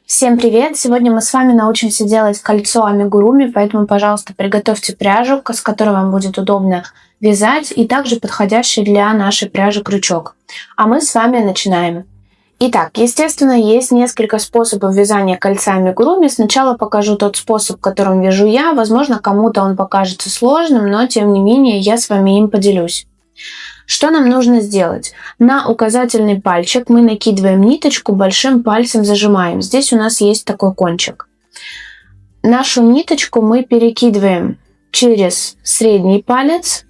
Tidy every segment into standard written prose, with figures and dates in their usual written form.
Всем привет! Сегодня мы с вами научимся делать кольцо амигуруми, поэтому, пожалуйста, приготовьте пряжу, с которой вам будет удобно вязать, и также подходящий для нашей пряжи крючок. А мы с вами начинаем. Итак, естественно, есть несколько способов вязания кольца амигуруми. Сначала покажу тот способ, которым вяжу я. Возможно, кому-то он покажется сложным, но тем не менее я с вами им поделюсь. Что нам нужно сделать? На указательный пальчик мы накидываем ниточку, большим пальцем зажимаем. Здесь у нас есть такой кончик. Нашу ниточку мы перекидываем через средний палец,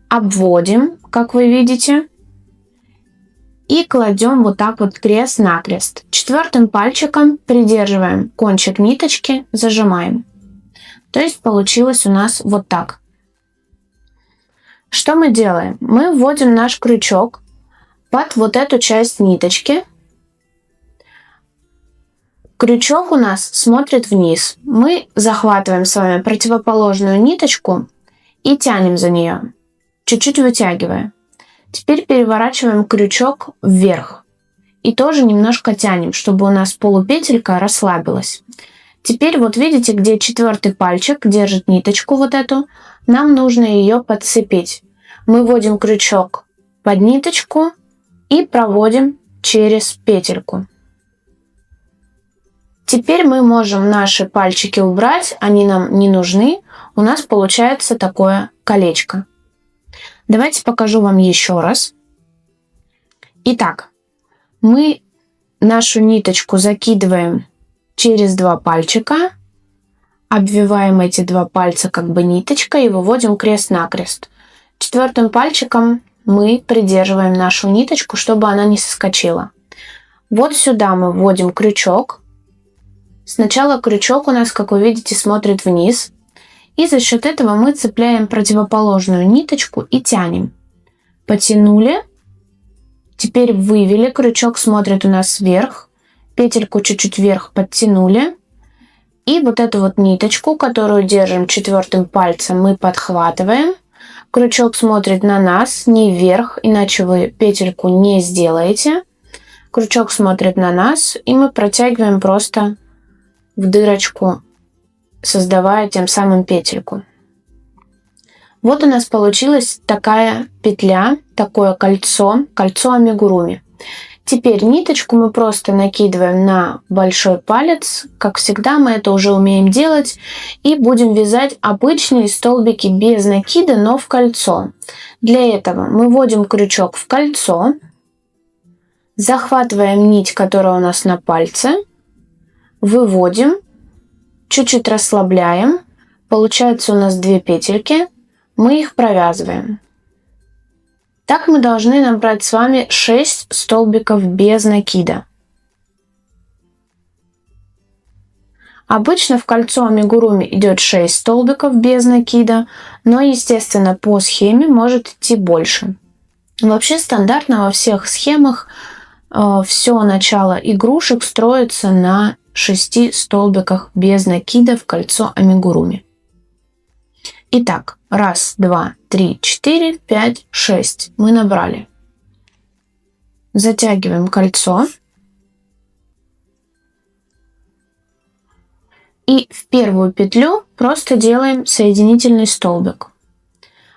обводим, как вы видите, и кладем вот так вот крест-накрест. Четвертым пальчиком придерживаем кончик ниточки, зажимаем. То есть получилось у нас вот так. Что мы делаем? Мы вводим наш крючок под вот эту часть ниточки. Крючок у нас смотрит вниз. Мы захватываем с вами противоположную ниточку и тянем за нее, чуть-чуть вытягивая. Теперь переворачиваем крючок вверх и тоже немножко тянем, чтобы у нас полупетелька расслабилась. Теперь вот видите, где четвертый пальчик держит ниточку вот эту, нам нужно ее подцепить. Мы вводим крючок под ниточку и проводим через петельку. Теперь мы можем наши пальчики убрать, они нам не нужны. У нас получается такое колечко. Давайте покажу вам еще раз. Итак, мы нашу ниточку закидываем через два пальчика, обвиваем эти два пальца как бы ниточкой и выводим крест-накрест. Четвертым пальчиком мы придерживаем нашу ниточку, чтобы она не соскочила. Вот сюда мы вводим крючок. Сначала крючок у нас, как вы видите, смотрит вниз. И за счет этого мы цепляем противоположную ниточку и тянем. Потянули. Теперь вывели. Крючок смотрит у нас вверх. Петельку чуть-чуть вверх подтянули. И вот эту вот ниточку, которую держим четвертым пальцем, мы подхватываем. Крючок смотрит на нас, не вверх, иначе вы петельку не сделаете. Крючок смотрит на нас, и мы протягиваем просто в дырочку, создавая тем самым петельку. Вот у нас получилась такая петля, такое кольцо амигуруми. Теперь ниточку мы просто накидываем на большой палец. Как всегда, мы это уже умеем делать. И будем вязать обычные столбики без накида, но в кольцо. Для этого мы вводим крючок в кольцо. Захватываем нить, которая у нас на пальце. Выводим. Чуть-чуть расслабляем. Получается у нас две петельки. Мы их провязываем. Так мы должны набрать с вами 6 столбиков без накида. Обычно в кольцо амигуруми идет 6 столбиков без накида, но, естественно, по схеме может идти больше. Вообще стандартно во всех схемах все начало игрушек строится на 6 столбиках без накида в кольцо амигуруми. Итак, 1, 2, 3, 4, 5, 6 мы набрали. Затягиваем кольцо. И в первую петлю просто делаем соединительный столбик.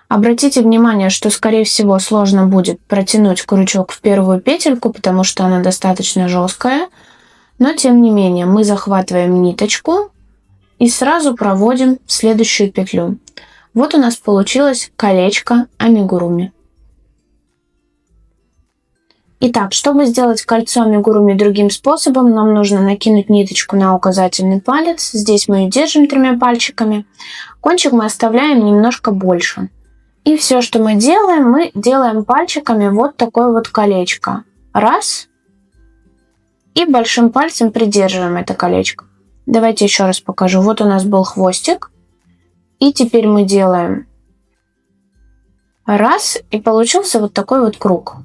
Обратите внимание, что, скорее всего, сложно будет протянуть крючок в первую петельку, потому что она достаточно жесткая. Но, тем не менее, мы захватываем ниточку и сразу проводим в следующую петлю. Вот у нас получилось колечко амигуруми. Итак, чтобы сделать кольцо амигуруми другим способом, нам нужно накинуть ниточку на указательный палец. Здесь мы ее держим 3 пальчиками. Кончик мы оставляем немножко больше. И все, что мы делаем пальчиками вот такое вот колечко. Раз. И большим пальцем придерживаем это колечко. Давайте еще раз покажу. Вот у нас был хвостик. И теперь мы делаем раз, и получился вот такой вот круг.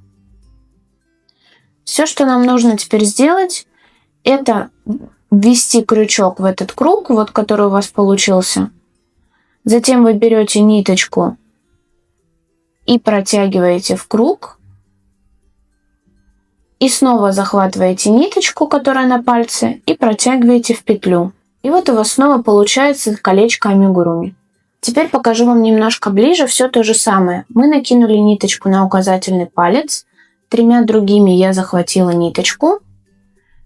Все, что нам нужно теперь сделать, это ввести крючок в этот круг, вот который у вас получился. Затем вы берете ниточку и протягиваете в круг. И снова захватываете ниточку, которая на пальце, и протягиваете в петлю. И вот у вас снова получается колечко амигуруми. Теперь покажу вам немножко ближе все то же самое. Мы накинули ниточку на указательный палец. 3 другими я захватила ниточку.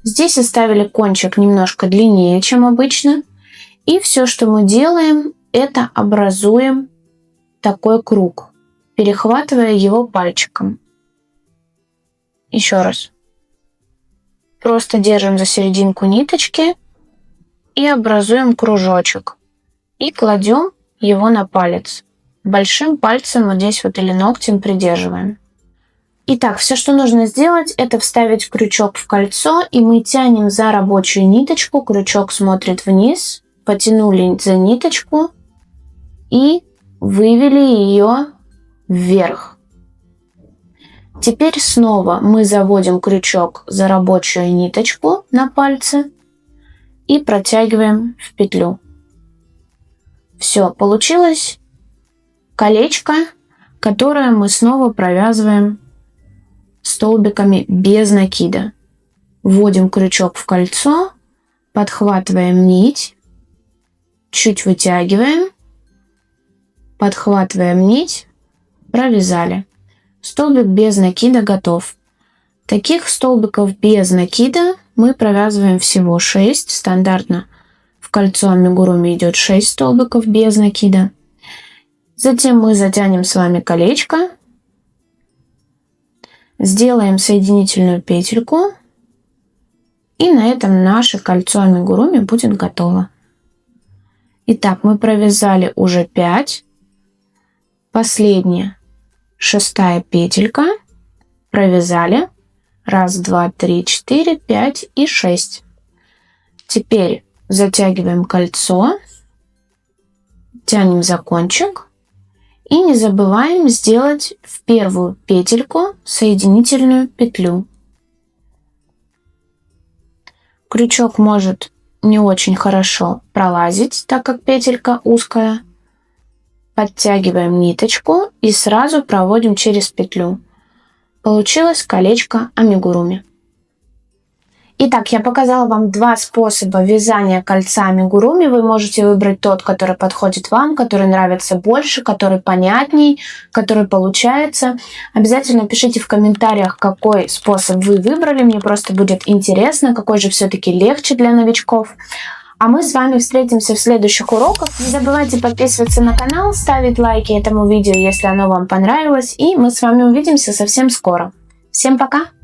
Здесь оставили кончик немножко длиннее, чем обычно. И все, что мы делаем, это образуем такой круг, перехватывая его пальчиком. Еще раз. Просто держим за серединку ниточки и образуем кружочек. И кладем его на палец. Большим пальцем вот здесь вот или ногтем придерживаем. Итак, все, что нужно сделать, это вставить крючок в кольцо, и мы тянем за рабочую ниточку, крючок смотрит вниз, потянули за ниточку и вывели ее вверх. Теперь снова мы заводим крючок за рабочую ниточку на пальце и протягиваем в петлю. Все, получилось колечко, которое мы снова провязываем столбиками без накида. Вводим крючок в кольцо, подхватываем нить, чуть вытягиваем, подхватываем нить, провязали. Столбик без накида готов. Таких столбиков без накида мы провязываем всего 6. Стандартно в кольцо амигуруми идет 6 столбиков без накида. Затем мы затянем с вами колечко. Сделаем соединительную петельку. И на этом наше кольцо амигуруми будет готово. Итак, мы провязали уже 5. Последняя. 6-я петелька, провязали 1, 2, 3, 4, 5 и 6. Теперь затягиваем кольцо, тянем за кончик и не забываем сделать в первую петельку соединительную петлю. Крючок может не очень хорошо пролазить, так как петелька узкая. Подтягиваем ниточку и сразу проводим через петлю. Получилось колечко амигуруми. Итак, я показала вам 2 способа вязания кольца амигуруми. Вы можете выбрать тот, который подходит вам, который нравится больше, который понятней, который получается. Обязательно пишите в комментариях, какой способ вы выбрали. Мне просто будет интересно, какой же все-таки легче для новичков. А мы с вами встретимся в следующих уроках. Не забывайте подписываться на канал, ставить лайки этому видео, если оно вам понравилось. И мы с вами увидимся совсем скоро. Всем пока!